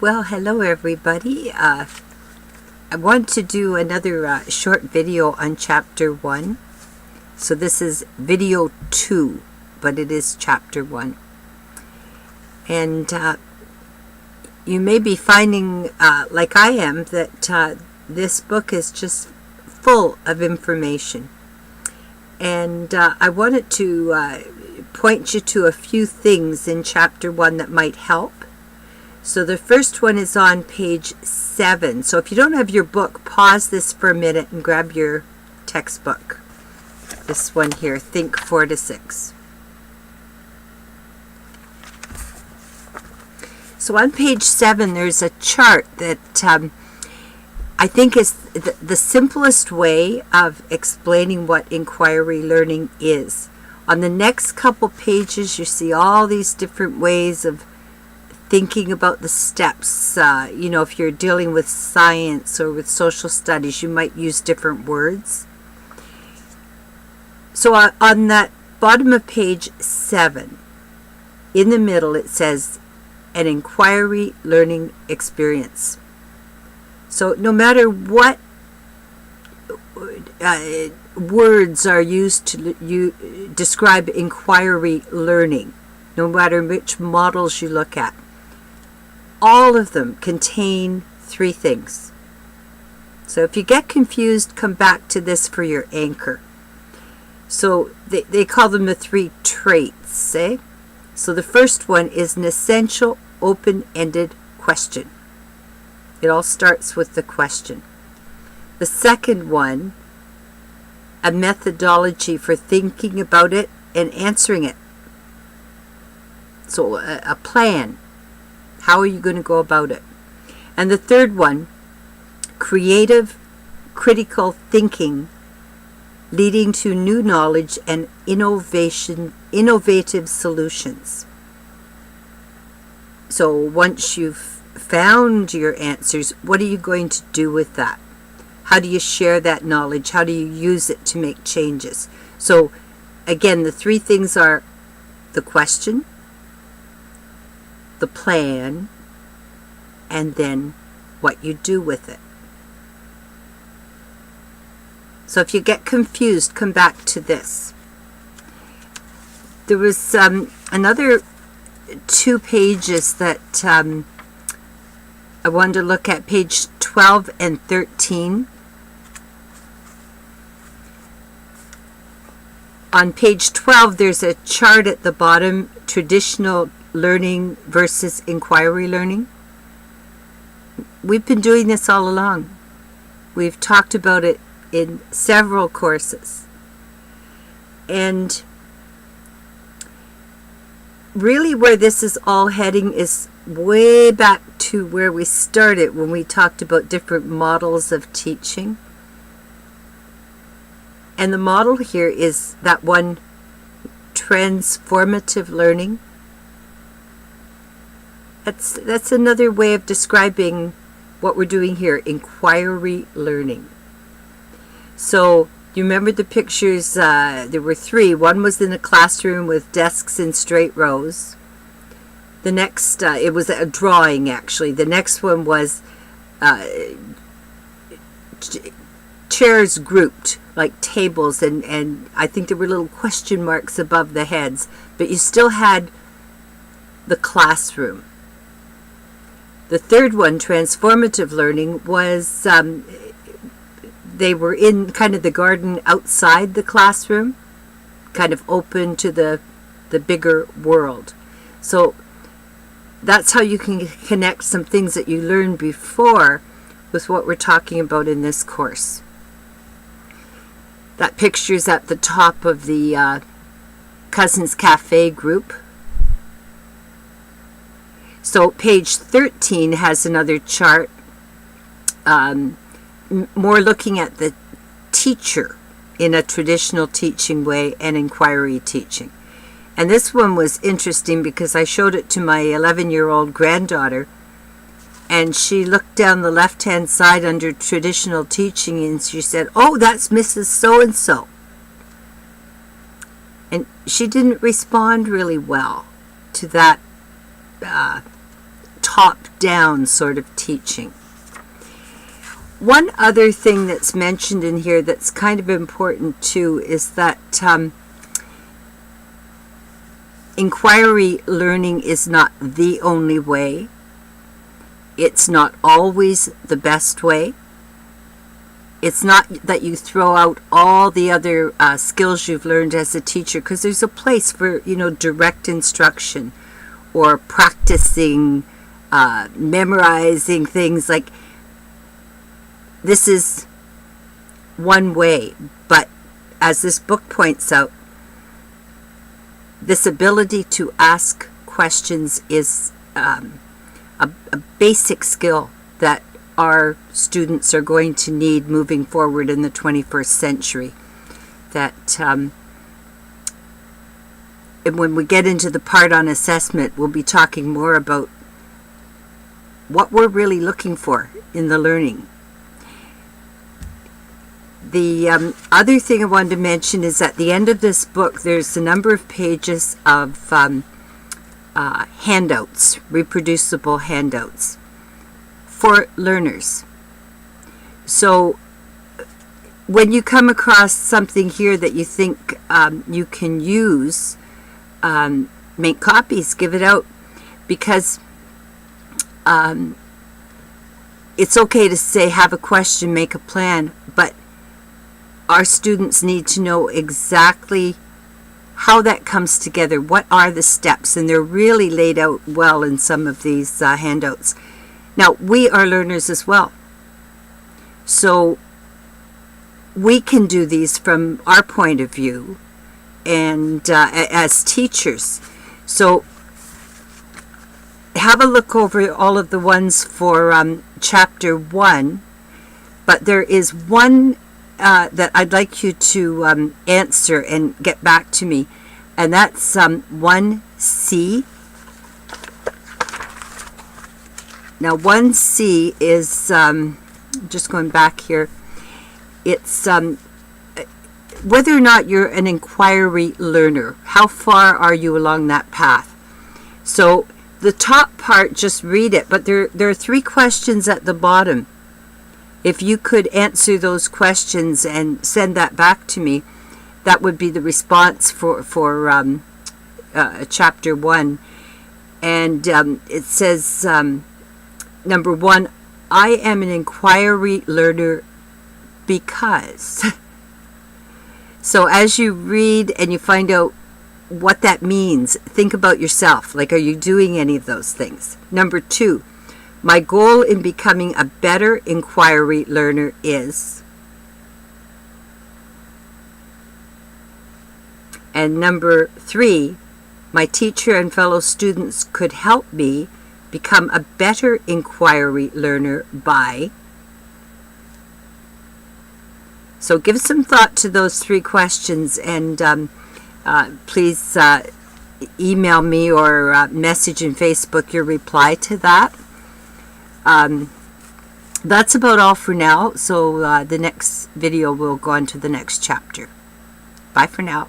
Well, hello everybody. I want to do another short video on chapter 1. So this is video 2, but it is chapter 1. And you may be finding, like I am, that this book is just full of information. And I wanted to point you to a few things in chapter 1 that might help. So the first one is on page 7. So if you don't have your book, pause this for a minute and grab your textbook. This one here, Think 4 to 6. So on page 7, there's a chart that I think is the simplest way of explaining what inquiry learning is. On the next couple pages, you see all these different ways of thinking about the steps. If you're dealing with science or with social studies, you might use different words. So on that bottom of page 7, in the middle, it says an inquiry learning experience. So no matter what words are used to describe inquiry learning, no matter which models you look at, all of them contain 3 things. So if you get confused, come back to this for your anchor. So they call them the 3 traits, eh? So the first one is an essential open-ended question. It all starts with the question. The second one, a methodology for thinking about it and answering it. So a plan. How are you going to go about it? And the third one, creative, critical thinking, leading to new knowledge and innovative solutions. So once you've found your answers, what are you going to do with that? How do you share that knowledge? How do you use it to make changes? So again, the 3 things are the question, the plan, and then what you do with it. So if you get confused, come back to this. There was another 2 pages that I wanted to look at, page 12 and 13. On page 12, there's a chart at the bottom, traditional learning versus inquiry learning. We've been doing this all along. We've talked about it in several courses. And really where this is all heading is way back to where we started when we talked about different models of teaching. And the model here is that one, transformative learning. That's another way of describing what we're doing here, inquiry learning. So you remember the pictures, there were 3. One was in a classroom with desks in straight rows. The next, it was a drawing actually. The next one was chairs grouped like tables, and I think there were little question marks above the heads, but you still had the classroom. The third one, transformative learning, was they were in kind of the garden outside the classroom, kind of open to the bigger world. So that's how you can connect some things that you learned before with what we're talking about in this course. That picture's at the top of the Cousins Cafe group. So page 13 has another chart, more looking at the teacher in a traditional teaching way and inquiry teaching. And this one was interesting because I showed it to my 11-year-old granddaughter, and she looked down the left-hand side under traditional teaching and she said, "Oh, that's Mrs. So-and-so." And she didn't respond really well to that top-down sort of teaching. One other thing that's mentioned in here that's kind of important too is that inquiry learning is not the only way. It's not always the best way. It's not that you throw out all the other skills you've learned as a teacher, because there's a place for, direct instruction or practicing, memorizing things. Like, this is one way, but as this book points out, this ability to ask questions is a basic skill that our students are going to need moving forward in the 21st century. That and when we get into the part on assessment, we'll be talking more about what we're really looking for in the learning. The other thing I wanted to mention is at the end of this book, there's a number of pages of handouts, reproducible handouts for learners. So when you come across something here that you think you can use, make copies, give it out, because it's okay to say, have a question, make a plan, but our students need to know exactly how that comes together. What are the steps? And they're really laid out well in some of these handouts. Now, we are learners as well. So we can do these from our point of view and as teachers. So have a look over all of the ones for chapter 1. But there is one that I'd like you to answer and get back to me, and that's 1C. Now 1C is, just going back here, it's whether or not you're an inquiry learner. How far are you along that path? So the top part, just read it, but there are 3 questions at the bottom. If you could answer those questions and send that back to me, that would be the response for chapter 1. And it says, number 1, I am an inquiry learner because. So as you read and you find out what that means, think about yourself. Like, are you doing any of those things? Number 2, my goal in becoming a better inquiry learner is. And number 3, my teacher and fellow students could help me become a better inquiry learner by. So give some thought to those 3 questions, and please email me or message in Facebook your reply to that. That's about all for now. So the next video will go on to the next chapter. Bye for now.